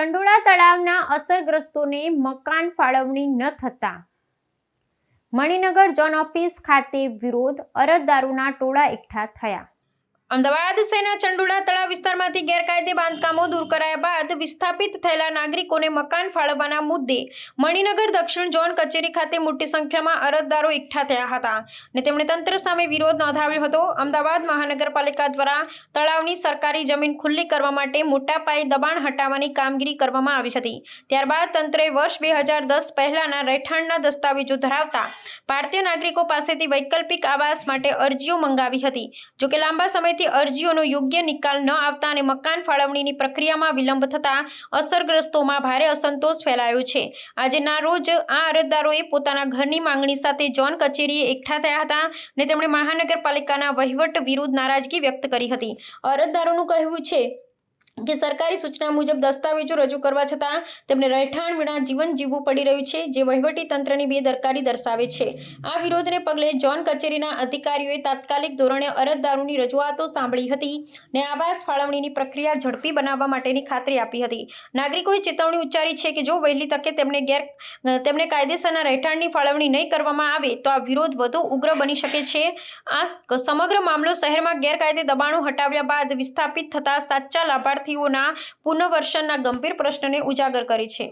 ચંડોળા તળાવના અસરગ્રસ્તોને મકાન ફાળવણી ન થતા મણિનગર ઝોન ઓફિસ ખાતે વિરોધ, અરજદારોના ટોળા એકઠા થયા। અમદાવાદ શહેરના ચંડોળા તળાવ વિસ્તારમાંથી ગેરકાયદે બાંધકામો દૂર કરાયા બાદ વિસ્થાપિત થયેલા નાગરિકોને મકાન ફાળવવાના મુદ્દે મણિનગર દક્ષિણ ઝોન કચેરી ખાતે મોટી સંખ્યામાં અરજદારો એકઠા થયા હતા અને તેમણે તંત્ર સામે વિરોધ નોંધાવ્યો હતો। અમદાવાદ મહાનગરપાલિકા દ્વારા તળાવની સરકારી જમીન ખુલ્લી કરવા માટે મોટા પાયે દબાણ હટાવવાની કામગીરી કરવામાં આવી હતી। ત્યારબાદ તંત્રએ વર્ષ 2010 પહેલાના રહેઠાણના દસ્તાવેજો ધરાવતા ભારતીય નાગરિકો પાસેથી વૈકલ્પિક આવાસ માટે અરજીઓ મંગાવી હતી। જોકે લાંબા સમયથી અરજીઓનો યોગ્ય નિકાલ ન આવતા અને મકાન ફાળવણીની પ્રક્રિયામાં વિલંબ થતા અસરગ્રસ્તોમાં ભારે અસંતોષ ફેલાયો છે। આજના રોજ આ અરજદારોએ પોતાના ઘરની માંગણી સાથે ઝોન કચેરીએ એકઠા થયા હતા અને તેમણે મહાનગરપાલિકાના વહીવટ વિરુદ્ધ નારાજગી વ્યક્ત કરી હતી। અરજદારોનું કહેવું છે કે સરકારી સૂચના મુજબ દસ્તાવેજો રજૂ કરવા છતાં તેમને રહેઠાણ વિના જીવન જીવવું પડી રહ્યું છે, જે વહીવટી તંત્રની બેદરકારી દર્શાવે છે। આ વિરોધને પગલે ઝોન કચેરીના અધિકારીઓએ તાત્કાલિક ધોરણે અરજદારોની રજૂઆતો સાંભળી હતી અને આવાસ ફાળવણીની પ્રક્રિયા ઝડપી બનાવવા માટેની ખાતરી આપી હતી। નાગરિકોએ ચેતવણી ઉચ્ચારી છે કે જો વહેલી તકે તેમને કાયદેસરના રહેઠાણની ફાળવણી નહીં કરવામાં આવે તો આ વિરોધ વધુ ઉગ્ર બની શકે છે। આ સમગ્ર મામલો શહેરમાં ગેરકાયદે દબાણો હટાવ્યા બાદ વિસ્થાપિત થતા સાચા લાભાર્થીઓના પુનર્વસનના ગંભીર પ્રશ્નને ઉજાગર કરે છે।